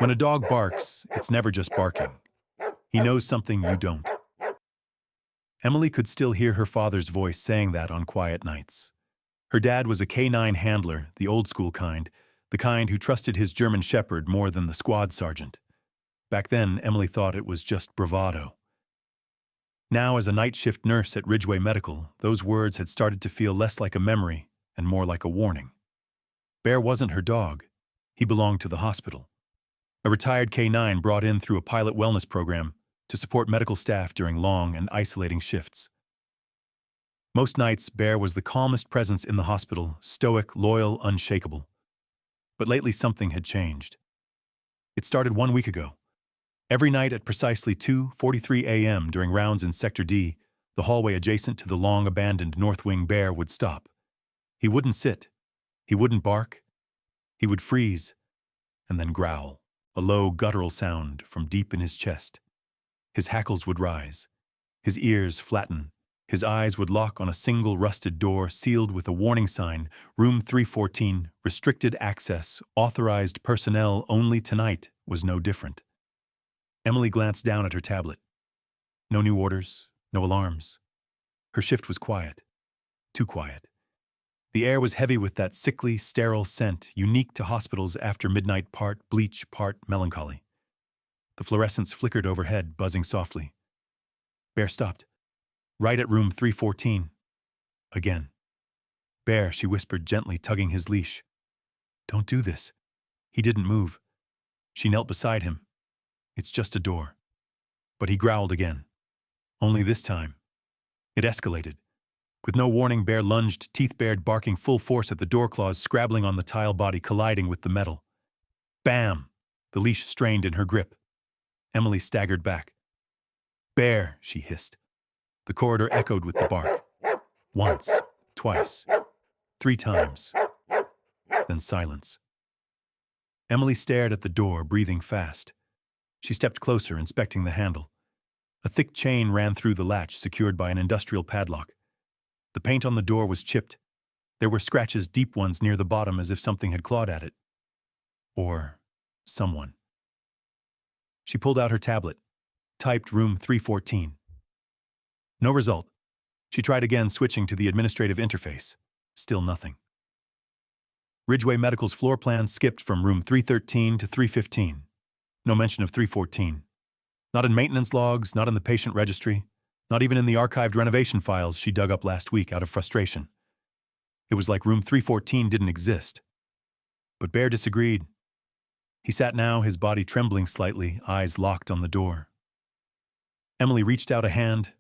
When a dog barks, it's never just barking. He knows something you don't. Emily could still hear her father's voice saying that on quiet nights. Her dad was a canine handler, the old-school kind, the kind who trusted his German shepherd more than the squad sergeant. Back then, Emily thought it was just bravado. Now, as a night shift nurse at Ridgeway Medical, those words had started to feel less like a memory and more like a warning. Bear wasn't her dog. He belonged to the hospital. A retired canine brought in through a pilot wellness program to support medical staff during long and isolating shifts. Most nights, Bear was the calmest presence in the hospital, stoic, loyal, unshakable. But lately something had changed. It started 1 week ago. Every night at precisely 2:43 a.m. during rounds in Sector D, the hallway adjacent to the long-abandoned North Wing, Bear would stop. He wouldn't sit. He wouldn't bark. He would freeze, and then growl, a low, guttural sound from deep in his chest. His hackles would rise. His ears flatten. His eyes would lock on a single rusted door sealed with a warning sign, Room 314, restricted access, authorized personnel only tonight, was no different. Emily glanced down at her tablet. No new orders, no alarms. Her shift was quiet. Too quiet. The air was heavy with that sickly, sterile scent unique to hospitals after midnight, part bleach, part melancholy. The fluorescents flickered overhead, buzzing softly. Bear stopped. Right at room 314. Again. Bear, she whispered gently, tugging his leash. Don't do this. He didn't move. She knelt beside him. It's just a door. But he growled again. Only this time. It escalated. With no warning, Bear lunged, teeth bared, barking full force at the door claws, scrabbling on the tile body, colliding with the metal. Bam! The leash strained in her grip. Emily staggered back. Bear, she hissed. The corridor echoed with the bark. Once, twice, 3 times. Then silence. Emily stared at the door, breathing fast. She stepped closer, inspecting the handle. A thick chain ran through the latch, secured by an industrial padlock. The paint on the door was chipped. There were scratches, deep ones, near the bottom, as if something had clawed at it. Or someone. She pulled out her tablet, typed room 314. No result. She tried again, switching to the administrative interface. Still nothing. Ridgeway Medical's floor plan skipped from room 313 to 315. No mention of 314. Not in maintenance logs, not in the patient registry, not even in the archived renovation files she dug up last week out of frustration. It was like room 314 didn't exist. But Bear disagreed. He sat now, his body trembling slightly, eyes locked on the door. Emily reached out a hand,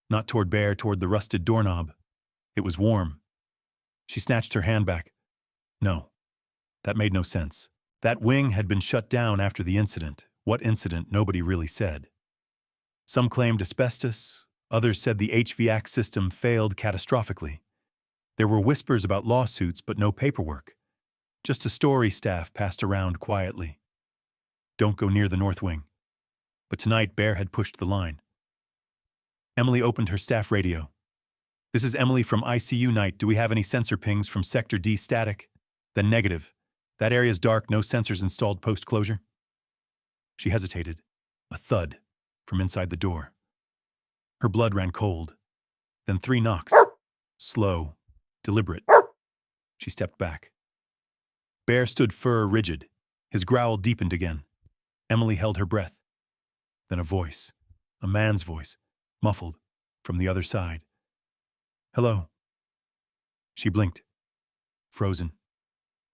not toward Bear, toward the rusted doorknob. It was warm. She snatched her hand back. No, that made no sense. That wing had been shut down after the incident. What incident, nobody really said. Some claimed asbestos, others said the HVAC system failed catastrophically. There were whispers about lawsuits, but no paperwork. Just a story staff passed around quietly. Don't go near the north wing. But tonight, Bear had pushed the line. Emily opened her staff radio. This is Emily from ICU night. Do we have any sensor pings from Sector D? Static? Then negative. That area's dark, no sensors installed post-closure. She hesitated. A thud from inside the door. Her blood ran cold. Then 3 knocks. Slow, deliberate. She stepped back. Bear stood fur rigid. His growl deepened again. Emily held her breath. Then a voice, a man's voice, muffled, from the other side. Hello. She blinked. Frozen.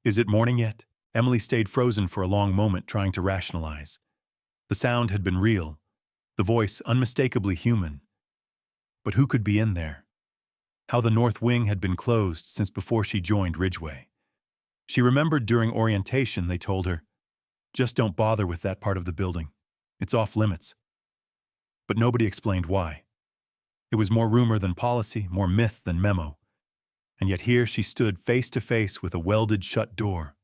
Is it morning yet? Emily stayed frozen for a long moment, trying to rationalize. The sound had been real, the voice unmistakably human. But who could be in there? How the north wing had been closed since before she joined Ridgeway. She remembered during orientation they told her, just don't bother with that part of the building. It's off limits. But nobody explained why. It was more rumor than policy, more myth than memo. And yet here she stood face to face with a welded shut door,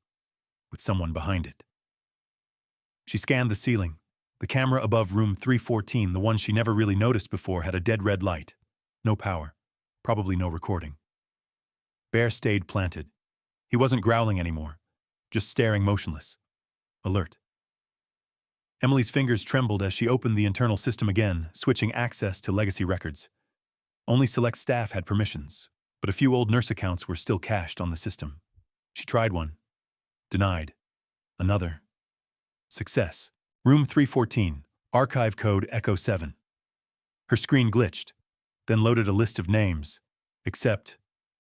with someone behind it. She scanned the ceiling. The camera above room 314, the one she never really noticed before, had a dead red light. No power. Probably no recording. Bear stayed planted. He wasn't growling anymore, just staring motionless. Alert. Emily's fingers trembled as she opened the internal system again, switching access to legacy records. Only select staff had permissions, but a few old nurse accounts were still cached on the system. She tried one. Denied. Another. Success. Room 314. Archive code Echo 7. Her screen glitched, then loaded a list of names, except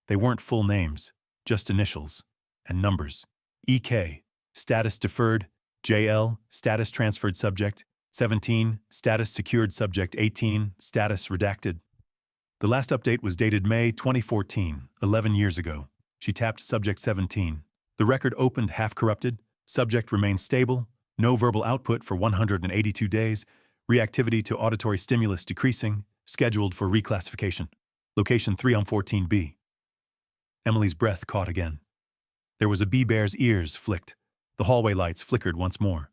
they weren't full names, just initials and numbers. EK, status deferred, JL, status transferred subject, 17, status secured subject 18, status redacted. The last update was dated May 2014, 11 years ago. She tapped subject 17. The record opened half corrupted, subject remained stable, no verbal output for 182 days, reactivity to auditory stimulus decreasing, scheduled for reclassification. Location 3 on 14B. Emily's breath caught again. There was a bee-bear's ears flicked. The hallway lights flickered once more.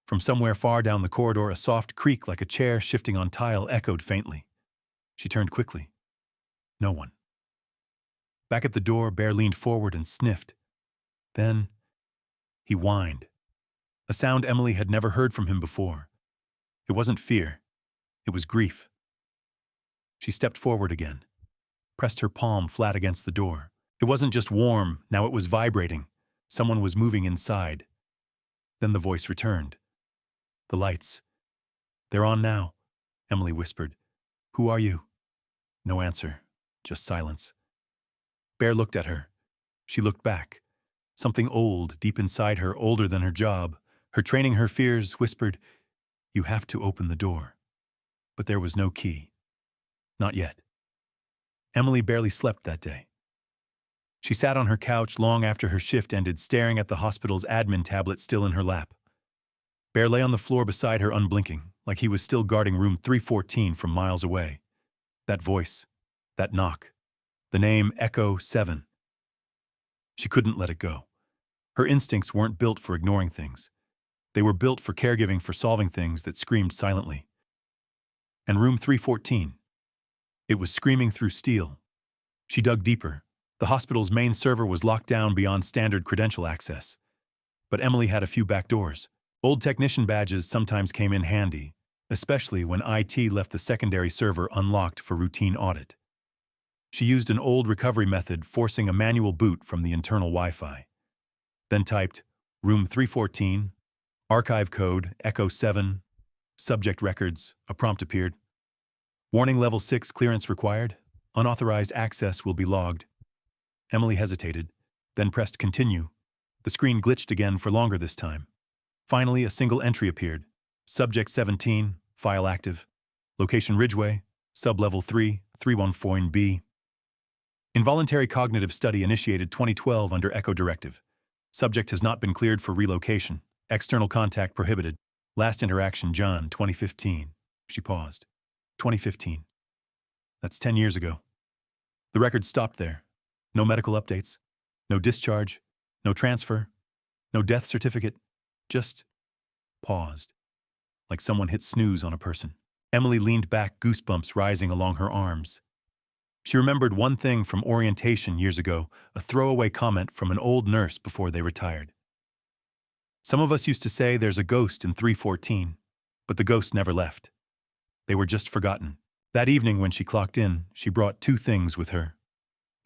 From somewhere far down the corridor, a soft creak like a chair shifting on tile echoed faintly. She turned quickly. No one. Back at the door, Bear leaned forward and sniffed. Then he whined. A sound Emily had never heard from him before. It wasn't fear. It was grief. She stepped forward again, pressed her palm flat against the door. It wasn't just warm, now it was vibrating. Someone was moving inside. Then the voice returned. The lights. They're on now, Emily whispered. Who are you? No answer, just silence. Bear looked at her. She looked back. Something old, deep inside her, older than her job, her training, her fears, whispered, You have to open the door. But there was no key. Not yet. Emily barely slept that day. She sat on her couch long after her shift ended, staring at the hospital's admin tablet still in her lap. Bear lay on the floor beside her, unblinking, like he was still guarding room 314 from miles away. That voice, that knock, the name Echo 7. She couldn't let it go. Her instincts weren't built for ignoring things. They were built for caregiving, for solving things that screamed silently. And room 314. It was screaming through steel. She dug deeper. The hospital's main server was locked down beyond standard credential access. But Emily had a few back doors. Old technician badges sometimes came in handy, especially when IT left the secondary server unlocked for routine audit. She used an old recovery method, forcing a manual boot from the internal Wi-Fi. Then typed, Room 314, Archive code, Echo 7, Subject records. A prompt appeared. Warning level 6 clearance required. Unauthorized access will be logged. Emily hesitated, then pressed continue. The screen glitched again for longer this time. Finally, a single entry appeared. Subject 17, file active. Location Ridgeway, sublevel 3, 314B. Involuntary cognitive study initiated 2012 under Echo Directive. Subject has not been cleared for relocation. External contact prohibited. Last interaction, John, 2015. She paused. 2015. That's 10 years ago. The record stopped there. No medical updates. No discharge. No transfer. No death certificate. Just paused. Like someone hit snooze on a person. Emily leaned back, goosebumps rising along her arms. She remembered one thing from orientation years ago, a throwaway comment from an old nurse before they retired. Some of us used to say there's a ghost in 314, but the ghost never left. They were just forgotten. That evening when she clocked in, she brought two things with her.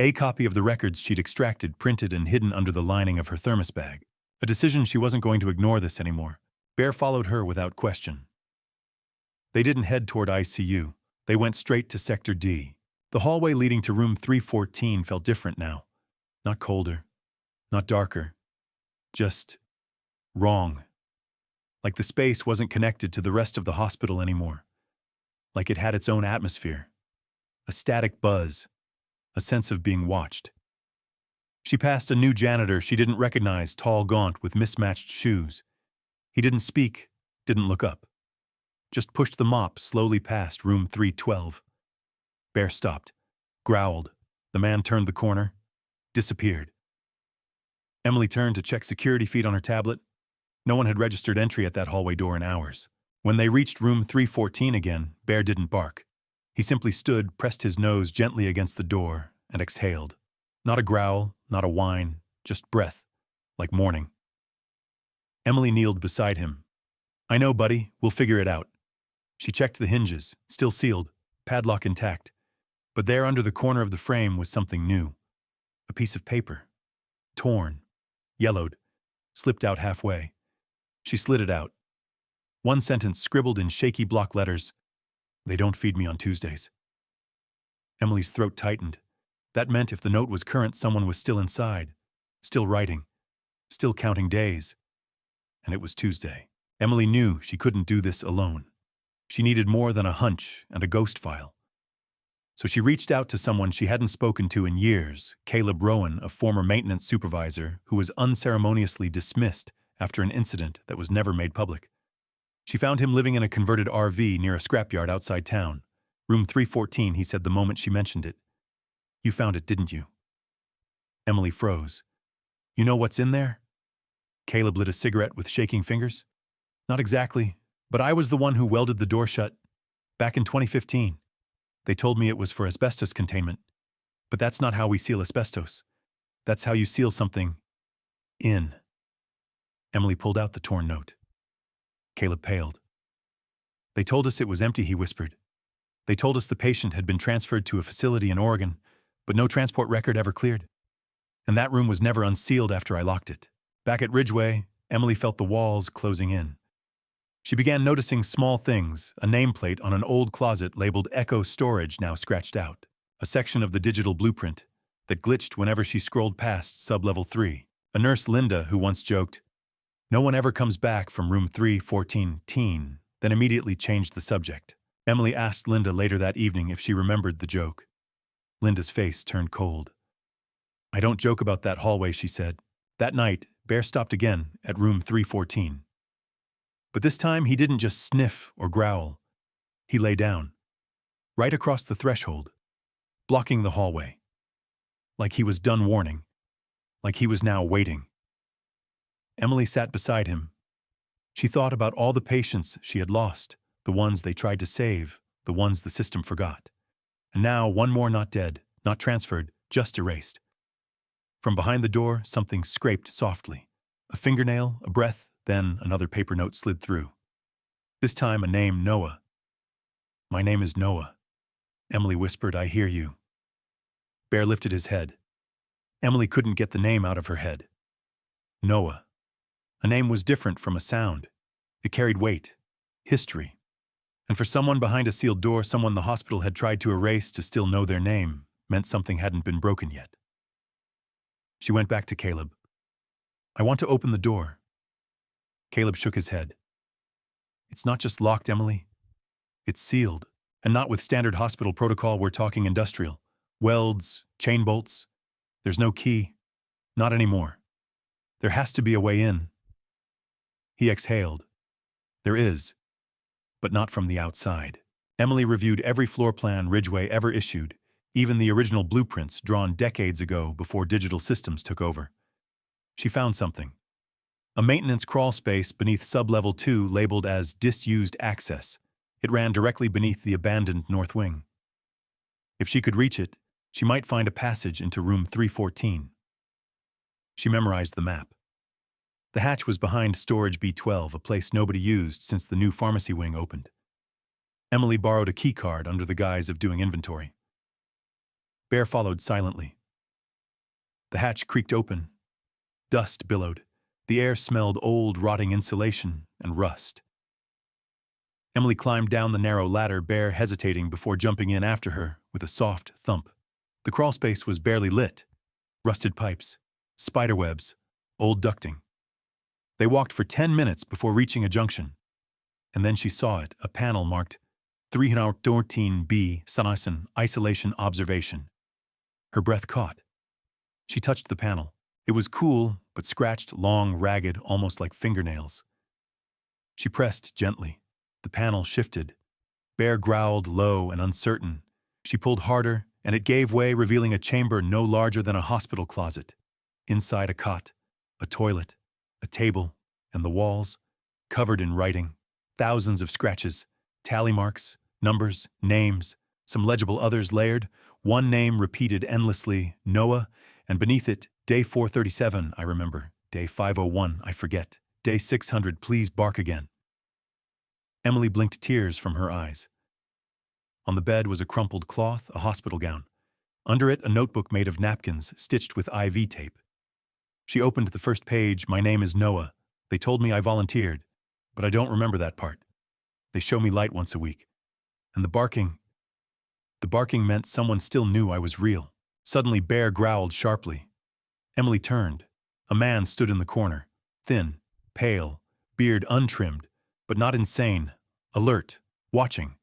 A copy of the records she'd extracted, printed and hidden under the lining of her thermos bag. A decision she wasn't going to ignore this anymore. Bear followed her without question. They didn't head toward ICU. They went straight to Sector D. The hallway leading to room 314 felt different now. Not colder, not darker, just wrong. Like the space wasn't connected to the rest of the hospital anymore. Like it had its own atmosphere. A static buzz, a sense of being watched. She passed a new janitor she didn't recognize, tall, gaunt, with mismatched shoes. He didn't speak, didn't look up. Just pushed the mop slowly past room 312. Bear stopped, growled. The man turned the corner, disappeared. Emily turned to check security feed on her tablet. No one had registered entry at that hallway door in hours. When they reached room 314 again, Bear didn't bark. He simply stood, pressed his nose gently against the door, and exhaled. Not a growl, not a whine, just breath, like morning. Emily kneeled beside him. I know, buddy. We'll figure it out. She checked the hinges, still sealed, padlock intact. But there under the corner of the frame was something new. A piece of paper. Torn. Yellowed. Slipped out halfway. She slid it out. One sentence scribbled in shaky block letters. They don't feed me on Tuesdays. Emily's throat tightened. That meant if the note was current, someone was still inside. Still writing. Still counting days. And it was Tuesday. Emily knew she couldn't do this alone. She needed more than a hunch and a ghost file. So she reached out to someone she hadn't spoken to in years, Caleb Rowan, a former maintenance supervisor who was unceremoniously dismissed after an incident that was never made public. She found him living in a converted RV near a scrapyard outside town. Room 314, he said the moment she mentioned it. You found it, didn't you? Emily froze. You know what's in there? Caleb lit a cigarette with shaking fingers. Not exactly, but I was the one who welded the door shut. Back in 2015. They told me it was for asbestos containment. But that's not how we seal asbestos. That's how you seal something in. Emily pulled out the torn note. Caleb paled. They told us it was empty, he whispered. They told us the patient had been transferred to a facility in Oregon, but no transport record ever cleared. And that room was never unsealed after I locked it. Back at Ridgeway, Emily felt the walls closing in. She began noticing small things, a nameplate on an old closet labeled Echo Storage now scratched out, a section of the digital blueprint that glitched whenever she scrolled past sub-level 3. A nurse, Linda, who once joked, "No one ever comes back from room 314 teen," then immediately changed the subject. Emily asked Linda later that evening if she remembered the joke. Linda's face turned cold. "I don't joke about that hallway," she said. That night, Bear stopped again at room 314. But this time he didn't just sniff or growl. He lay down, right across the threshold, blocking the hallway. Like he was done warning. Like he was now waiting. Emily sat beside him. She thought about all the patients she had lost, the ones they tried to save, the ones the system forgot. And now one more not dead, not transferred, just erased. From behind the door, something scraped softly. A fingernail, a breath, then another paper note slid through. This time a name, Noah. "My name is Noah." Emily whispered, "I hear you." Bear lifted his head. Emily couldn't get the name out of her head. Noah. A name was different from a sound. It carried weight, history. And for someone behind a sealed door, someone the hospital had tried to erase to still know their name, meant something hadn't been broken yet. She went back to Caleb. "I want to open the door." Caleb shook his head. "It's not just locked, Emily. It's sealed. And not with standard hospital protocol, we're talking industrial. Welds, chain bolts. There's no key. Not anymore. There has to be a way in." He exhaled. "There is. But not from the outside." Emily reviewed every floor plan Ridgeway ever issued, even the original blueprints drawn decades ago before digital systems took over. She found something. A maintenance crawl space beneath sub-level 2 labeled as disused access. It ran directly beneath the abandoned north wing. If she could reach it, she might find a passage into room 314. She memorized the map. The hatch was behind storage B12, a place nobody used since the new pharmacy wing opened. Emily borrowed a key card under the guise of doing inventory. Bear followed silently. The hatch creaked open. Dust billowed. The air smelled old, rotting insulation and rust. Emily climbed down the narrow ladder, Bear hesitating before jumping in after her with a soft thump. The crawlspace was barely lit. Rusted pipes, spiderwebs, old ducting. They walked for 10 minutes before reaching a junction. And then she saw it, a panel marked 314B, Sanaisen, Isolation Observation. Her breath caught. She touched the panel. It was cool, but scratched, long, ragged, almost like fingernails. She pressed gently. The panel shifted. Bear growled, low and uncertain. She pulled harder, and it gave way, revealing a chamber no larger than a hospital closet. Inside, a cot, a toilet, a table, and the walls, covered in writing. Thousands of scratches, tally marks, numbers, names, some legible, others layered. One name repeated endlessly, Noah, and beneath it, Day 437, I remember. Day 501, I forget. Day 600, please bark again. Emily blinked tears from her eyes. On the bed was a crumpled cloth, a hospital gown. Under it, a notebook made of napkins stitched with IV tape. She opened the first page. My name is Noah. They told me I volunteered, but I don't remember that part. They show me light once a week. And the barking meant someone still knew I was real. Suddenly, Bear growled sharply. Emily turned. A man stood in the corner, thin, pale, beard untrimmed, but not insane, alert, watching.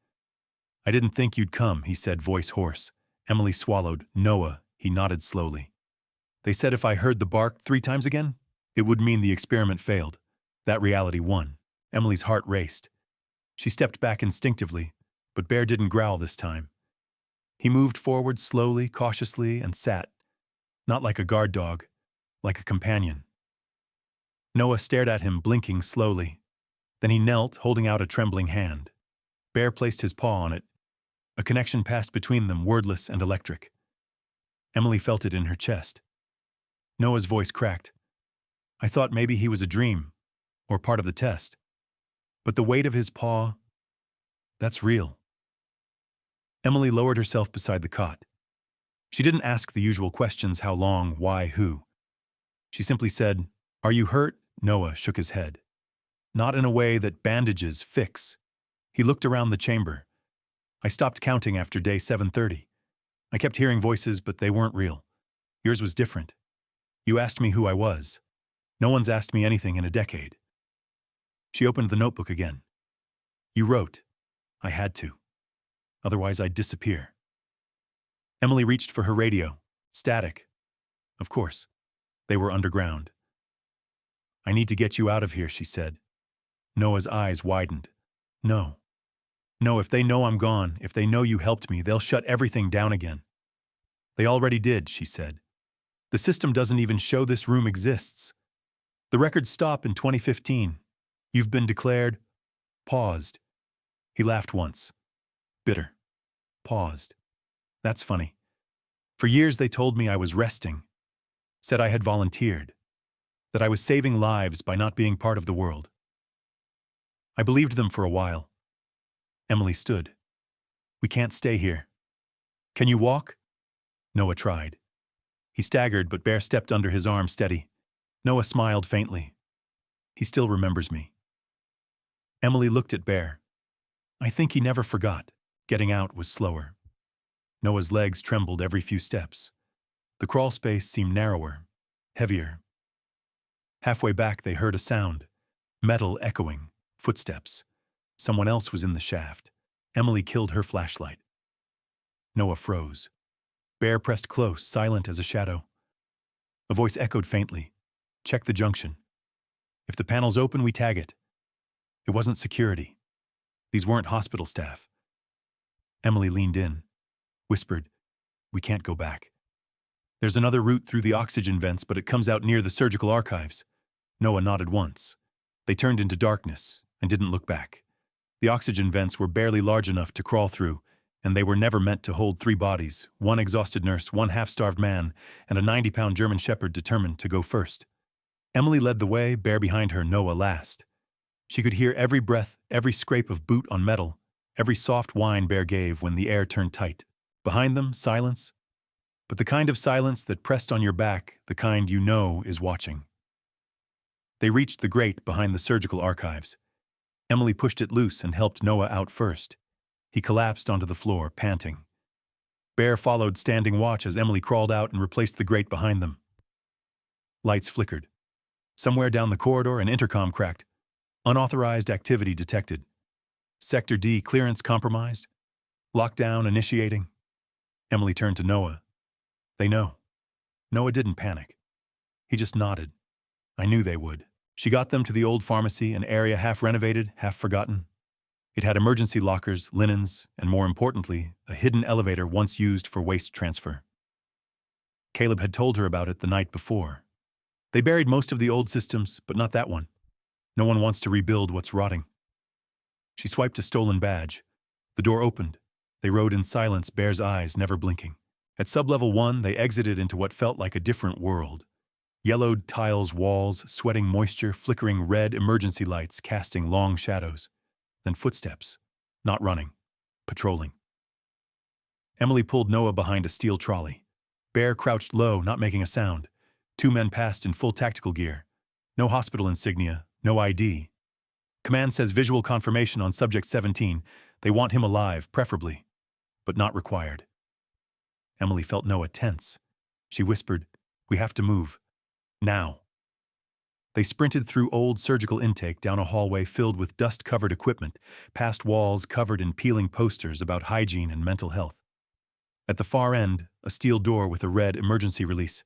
I didn't think you'd come, he said, voice hoarse. Emily swallowed. Noah, he nodded slowly. They said if I heard the bark 3 times again, it would mean the experiment failed. That reality won. Emily's heart raced. She stepped back instinctively, but Bear didn't growl this time. He moved forward slowly, cautiously, and sat, not like a guard dog, like a companion. Noah stared at him, blinking slowly. Then he knelt, holding out a trembling hand. Bear placed his paw on it. A connection passed between them, wordless and electric. Emily felt it in her chest. Noah's voice cracked. I thought maybe he was a dream, or part of the test. But the weight of his paw, that's real. Emily lowered herself beside the cot. She didn't ask the usual questions, how long, why, who. She simply said, Are you hurt? Noah shook his head. Not in a way that bandages fix. He looked around the chamber. I stopped counting after day 730. I kept hearing voices, but they weren't real. Yours was different. You asked me who I was. No one's asked me anything in a decade. She opened the notebook again. You wrote. I had to. Otherwise, I'd disappear. Emily reached for her radio. Static. Of course. They were underground. I need to get you out of here, she said. Noah's eyes widened. No. No, if they know I'm gone, if they know you helped me, they'll shut everything down again. They already did, she said. The system doesn't even show this room exists. The records stop in 2015. You've been declared... Paused. He laughed once. Bitter. Paused. That's funny. For years they told me I was resting. Said I had volunteered. That I was saving lives by not being part of the world. I believed them for a while. Emily stood. We can't stay here. Can you walk? Noah tried. He staggered, but Bear stepped under his arm steady. Noah smiled faintly. He still remembers me. Emily looked at Bear. I think he never forgot. Getting out was slower. Noah's legs trembled every few steps. The crawl space seemed narrower, heavier. Halfway back, they heard a sound. Metal echoing. Footsteps. Someone else was in the shaft. Emily killed her flashlight. Noah froze. Bear pressed close, silent as a shadow. A voice echoed faintly. Check the junction. If the panel's open, we tag it. It wasn't security. These weren't hospital staff. Emily leaned in, whispered, We can't go back. There's another route through the oxygen vents, but it comes out near the surgical archives. Noah nodded once. They turned into darkness and didn't look back. The oxygen vents were barely large enough to crawl through, and they were never meant to hold 3 bodies, 1 exhausted nurse, 1 half-starved man, and a 90-pound German shepherd determined to go first. Emily led the way, Bear behind her, Noah last. She could hear every breath, every scrape of boot on metal, every soft whine Bear gave when the air turned tight. Behind them, silence. But the kind of silence that pressed on your back, the kind you know is watching. They reached the grate behind the surgical archives. Emily pushed it loose and helped Noah out first. He collapsed onto the floor, panting. Bear followed, standing watch as Emily crawled out and replaced the grate behind them. Lights flickered. Somewhere down the corridor, an intercom cracked. Unauthorized activity detected. Sector D clearance compromised. Lockdown initiating. Emily turned to Noah. They know. Noah didn't panic. He just nodded. I knew they would. She got them to the old pharmacy, an area half renovated, half forgotten. It had emergency lockers, linens, and more importantly, a hidden elevator once used for waste transfer. Caleb had told her about it the night before. They buried most of the old systems, but not that one. No one wants to rebuild what's rotting. She swiped a stolen badge. The door opened. They rode in silence, Bear's eyes never blinking. At sublevel 1, they exited into what felt like a different world. Yellowed tiles, walls, sweating moisture, flickering red emergency lights casting long shadows. Then footsteps. Not running. Patrolling. Emily pulled Noah behind a steel trolley. Bear crouched low, not making a sound. Two men passed in full tactical gear. No hospital insignia, no ID. Command says visual confirmation on Subject 17. They want him alive, preferably, but not required. Emily felt Noah tense. She whispered, "We have to move. Now." They sprinted through old surgical intake down a hallway filled with dust-covered equipment, past walls covered in peeling posters about hygiene and mental health. At the far end, a steel door with a red emergency release.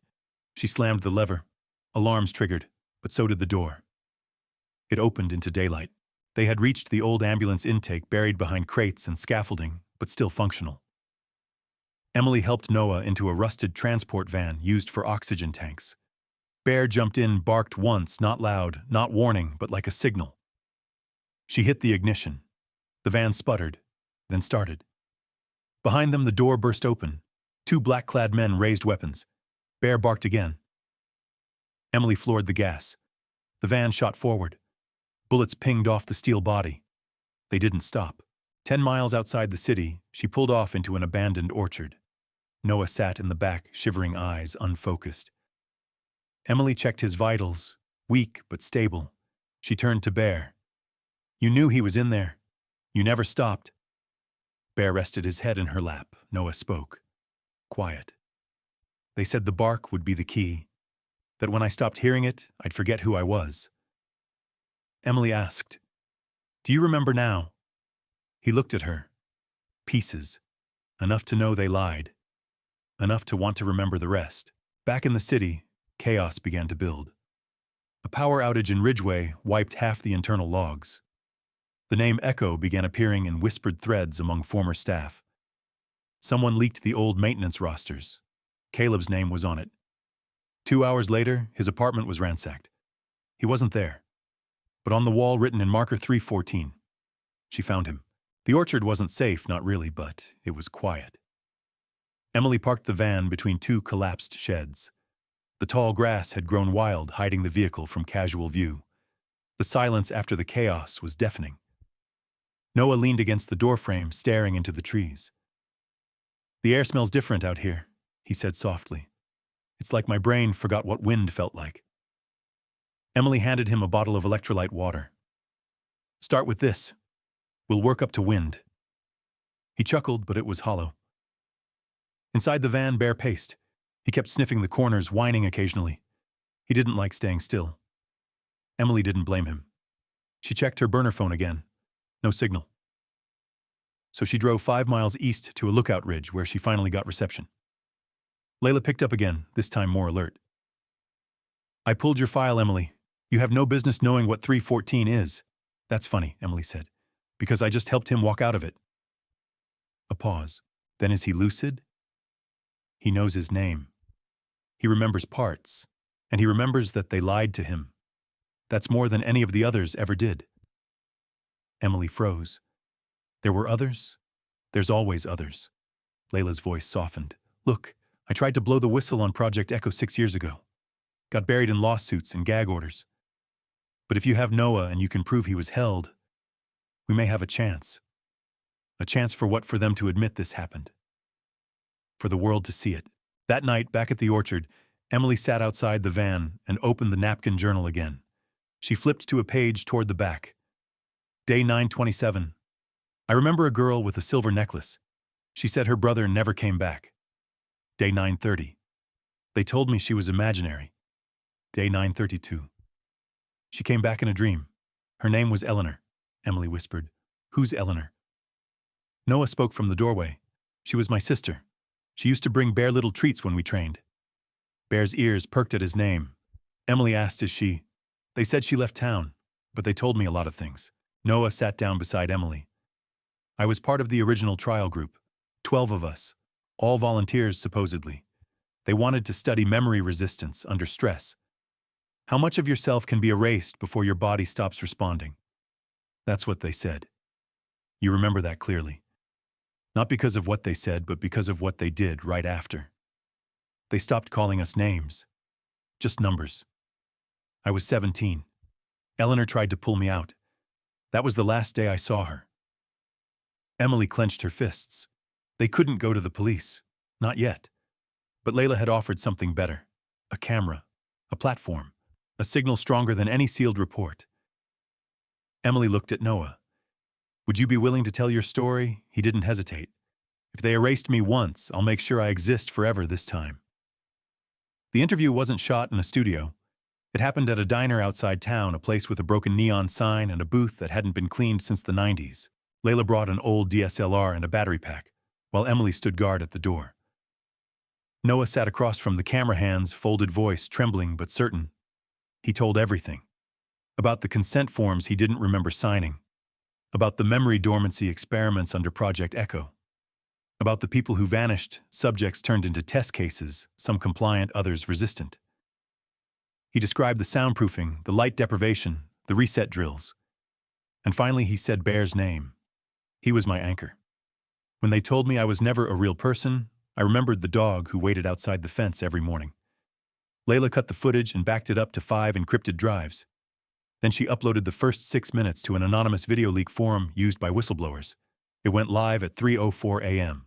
She slammed the lever. Alarms triggered, but so did the door. It opened into daylight. They had reached the old ambulance intake buried behind crates and scaffolding, but still functional. Emily helped Noah into a rusted transport van used for oxygen tanks. Bear jumped in, barked once, not loud, not warning, but like a signal. She hit the ignition. The van sputtered, then started. Behind them, the door burst open. Two black-clad men raised weapons. Bear barked again. Emily floored the gas. The van shot forward. Bullets pinged off the steel body. They didn't stop. 10 miles outside the city, she pulled off into an abandoned orchard. Noah sat in the back, shivering eyes, unfocused. Emily checked his vitals, weak but stable. She turned to Bear. "You knew he was in there. You never stopped." Bear rested his head in her lap. Noah spoke. Quiet. "They said the bark would be the key, that when I stopped hearing it, I'd forget who I was." Emily asked, "Do you remember now?" He looked at her. Pieces. Enough to know they lied. Enough to want to remember the rest. Back in the city, chaos began to build. A power outage in Ridgeway wiped half the internal logs. The name Echo began appearing in whispered threads among former staff. Someone leaked the old maintenance rosters. Caleb's name was on it. 2 hours later, his apartment was ransacked. He wasn't there, but on the wall written in marker 314. She found him. The orchard wasn't safe, not really, but it was quiet. Emily parked the van between two collapsed sheds. The tall grass had grown wild, hiding the vehicle from casual view. The silence after the chaos was deafening. Noah leaned against the doorframe, staring into the trees. "The air smells different out here," he said softly. "It's like my brain forgot what wind felt like." Emily handed him a bottle of electrolyte water. "Start with this. We'll work up to wind." He chuckled, but it was hollow. Inside the van, Bear paced. He kept sniffing the corners, whining occasionally. He didn't like staying still. Emily didn't blame him. She checked her burner phone again. No signal. So she drove 5 miles east to a lookout ridge where she finally got reception. Layla picked up again, this time more alert. "I pulled your file, Emily. You have no business knowing what 314 is." "That's funny," Emily said, "because I just helped him walk out of it." A pause. "Then is he lucid?" "He knows his name. He remembers parts, and he remembers that they lied to him. That's more than any of the others ever did." Emily froze. "There were others? There's always others." Layla's voice softened. "Look, I tried to blow the whistle on Project Echo 6 years ago. Got buried in lawsuits and gag orders. But if you have Noah and you can prove he was held, we may have a chance. A chance for what? For them to admit this happened. For the world to see it." That night, back at the orchard, Emily sat outside the van and opened the napkin journal again. She flipped to a page toward the back. Day 927. "I remember a girl with a silver necklace. She said her brother never came back." Day 930. "They told me she was imaginary." Day 932. "She came back in a dream. Her name was Eleanor," Emily whispered. "Who's Eleanor?" Noah spoke from the doorway. "She was my sister. She used to bring Bear little treats when we trained." Bear's ears perked at his name. Emily asked, "Is she?" "They said she left town, but they told me a lot of things." Noah sat down beside Emily. "I was part of the original trial group. 12 of us. All volunteers, supposedly. They wanted to study memory resistance under stress. How much of yourself can be erased before your body stops responding? That's what they said. You remember that clearly. Not because of what they said, but because of what they did right after. They stopped calling us names. Just numbers. I was 17. Eleanor tried to pull me out. That was the last day I saw her. Emily clenched her fists. They couldn't go to the police. Not yet. But Layla had offered something better. A camera. A platform. A signal stronger than any sealed report. Emily looked at Noah. Would you be willing to tell your story? He didn't hesitate. If they erased me once, I'll make sure I exist forever this time. The interview wasn't shot in a studio. It happened at a diner outside town, a place with a broken neon sign and a booth that hadn't been cleaned since the 90s. Layla brought an old DSLR and a battery pack, while Emily stood guard at the door. Noah sat across from the camera hands, folded voice, trembling but certain. He told everything. About the consent forms he didn't remember signing. About the memory dormancy experiments under Project Echo. About the people who vanished, subjects turned into test cases, some compliant, others resistant. He described the soundproofing, the light deprivation, the reset drills. And finally he said Bear's name. He was my anchor. When they told me I was never a real person, I remembered the dog who waited outside the fence every morning. Layla cut the footage and backed it up to 5 encrypted drives. Then she uploaded the first 6 minutes to an anonymous video leak forum used by whistleblowers. It went live at 3:04 a.m.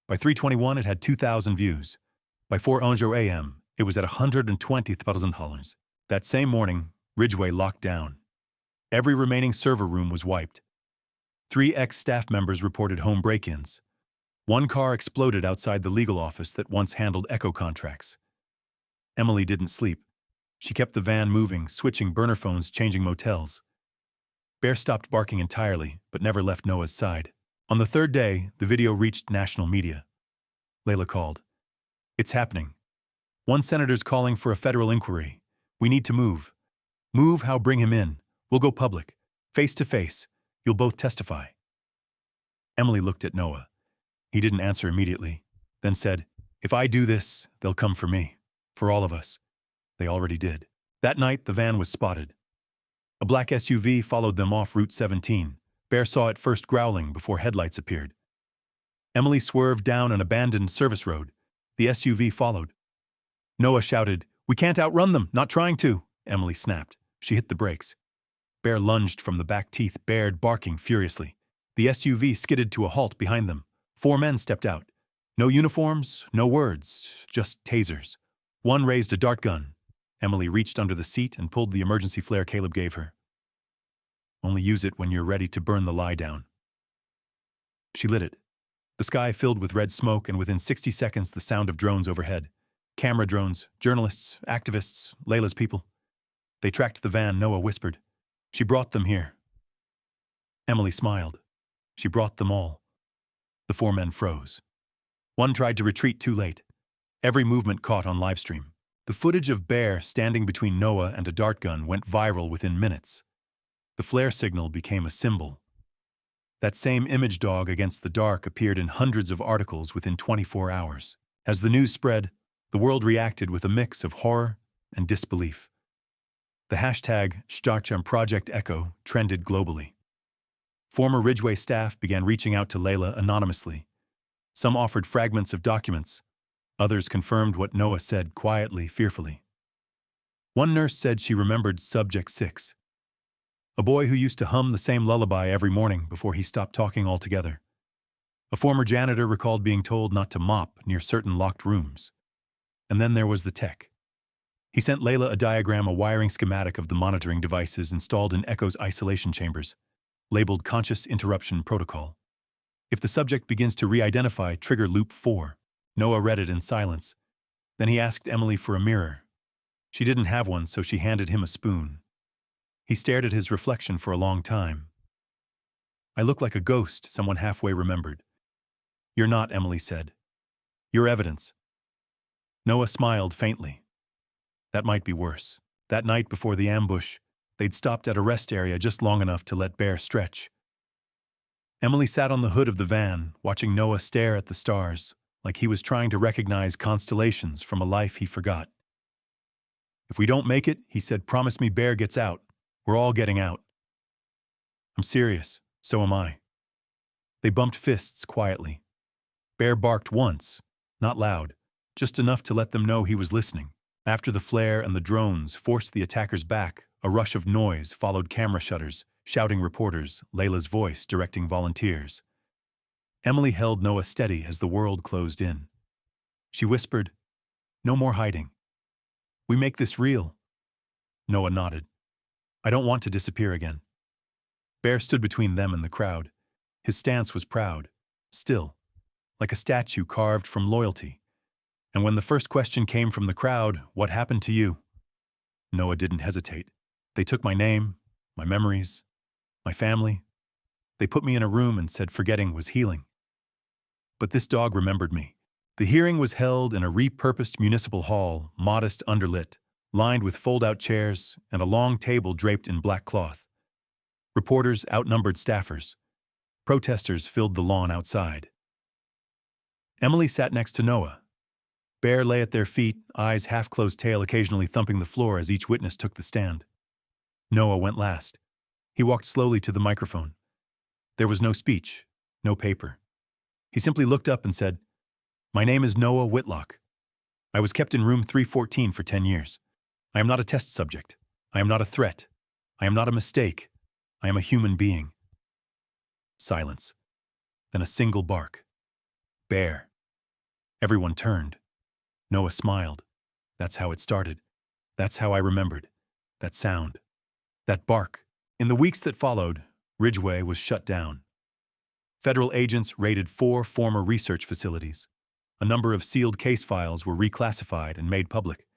By 3:21, it had 2,000 views. By 4:00 a.m., it was at $120,000. That same morning, Ridgeway locked down. Every remaining server room was wiped. 3 ex-staff members reported home break-ins. 1 car exploded outside the legal office that once handled Echo contracts. Emily didn't sleep. She kept the van moving, switching burner phones, changing motels. Bear stopped barking entirely, but never left Noah's side. On the 3rd day, the video reached national media. Layla called. It's happening. 1 senator's calling for a federal inquiry. We need to move. Move how, bring him in. We'll go public. Face to face. You'll both testify. Emily looked at Noah. He didn't answer immediately, then said, if I do this, they'll come for me. For all of us. They already did. That night, the van was spotted. A black SUV followed them off Route 17. Bear saw it first growling before headlights appeared. Emily swerved down an abandoned service road. The SUV followed. Noah shouted, we can't outrun them, not trying to. Emily snapped. She hit the brakes. Bear lunged from the back, teeth bared, barking furiously. The SUV skidded to a halt behind them. 4 men stepped out. No uniforms, no words, just tasers. One raised a dart gun. Emily reached under the seat and pulled the emergency flare Caleb gave her. Only use it when you're ready to burn the lie down. She lit it. The sky filled with red smoke, and within 60 seconds the sound of drones overhead. Camera drones, journalists, activists, Layla's people. They tracked the van, Noah whispered. She brought them here. Emily smiled. She brought them all. The 4 men froze. One tried to retreat too late. Every movement caught on livestream. The footage of Bear standing between Noah and a dart gun went viral within minutes. The flare signal became a symbol. That same image dog against the dark appeared in hundreds of articles within 24 hours. As the news spread, the world reacted with a mix of horror and disbelief. The hashtag #Project Echo trended globally. Former Ridgeway staff began reaching out to Layla anonymously. Some offered fragments of documents. Others confirmed what Noah said quietly, fearfully. One nurse said she remembered Subject 6, a boy who used to hum the same lullaby every morning before he stopped talking altogether. A former janitor recalled being told not to mop near certain locked rooms. And then there was the tech. He sent Layla a diagram, a wiring schematic of the monitoring devices installed in Echo's isolation chambers, labeled Conscious Interruption Protocol. If the subject begins to re-identify, trigger loop 4. Noah read it in silence. Then he asked Emily for a mirror. She didn't have one, so she handed him a spoon. He stared at his reflection for a long time. I look like a ghost, someone halfway remembered. You're not, Emily said. You're evidence. Noah smiled faintly. That might be worse. That night before the ambush, they'd stopped at a rest area just long enough to let Bear stretch. Emily sat on the hood of the van, watching Noah stare at the stars, like he was trying to recognize constellations from a life he forgot. If we don't make it, he said, promise me Bear gets out. We're all getting out. I'm serious. So am I. They bumped fists quietly. Bear barked once, not loud, just enough to let them know he was listening. After the flare and the drones forced the attackers back, a rush of noise followed camera shutters. shouting reporters, Layla's voice directing volunteers. Emily held Noah steady as the world closed in. She whispered, "No more hiding. We make this real." Noah nodded. "I don't want to disappear again." Bear stood between them and the crowd. His stance was proud, still, like a statue carved from loyalty. And when the first question came from the crowd, "What happened to you?" Noah didn't hesitate. "They took my name, my memories, my family. They put me in a room and said forgetting was healing. But this dog remembered me." The hearing was held in a repurposed municipal hall, modest underlit, lined with fold-out chairs and a long table draped in black cloth. Reporters outnumbered staffers. Protesters filled the lawn outside. Emily sat next to Noah. Bear lay at their feet, eyes half-closed, tail occasionally thumping the floor as each witness took the stand. Noah went last. He walked slowly to the microphone. There was no speech, no paper. He simply looked up and said, "My name is Noah Whitlock. I was kept in room 314 for 10 years. I am not a test subject. I am not a threat. I am not a mistake. I am a human being." Silence. Then a single bark. "Bear." Everyone turned. Noah smiled. "That's how it started. That's how I remembered. That sound. That bark." In the weeks that followed, Ridgeway was shut down. Federal agents raided 4 former research facilities. A number of sealed case files were reclassified and made public.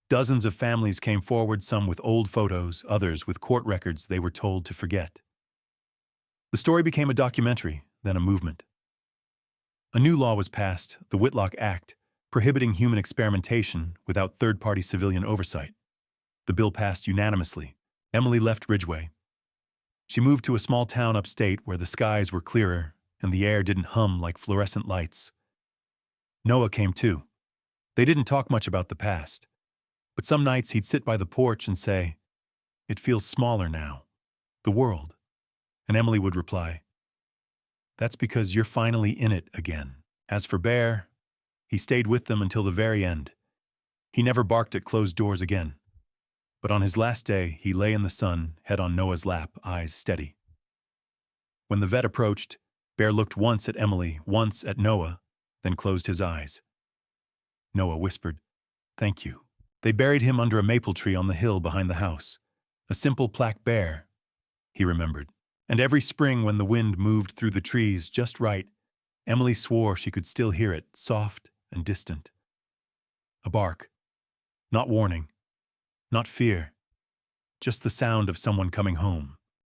Dozens of families came forward, some with old photos, others with court records they were told to forget. The story became a documentary, then a movement. A new law was passed, the Whitlock Act, prohibiting human experimentation without third-party civilian oversight. The bill passed unanimously. Emily left Ridgeway. She moved to a small town upstate where the skies were clearer and the air didn't hum like fluorescent lights. Noah came too. They didn't talk much about the past, but some nights he'd sit by the porch and say, "It feels smaller now, the world." And Emily would reply, "That's because you're finally in it again." As for Bear, he stayed with them until the very end. He never barked at closed doors again. But on his last day, he lay in the sun, head on Noah's lap, eyes steady. When the vet approached, Bear looked once at Emily, once at Noah, then closed his eyes. Noah whispered, "Thank you." They buried him under a maple tree on the hill behind the house. A simple plaque Bear, he remembered. And every spring when the wind moved through the trees just right, Emily swore she could still hear it, soft and distant. A bark. Not warning. Not fear. Just the sound of someone coming home.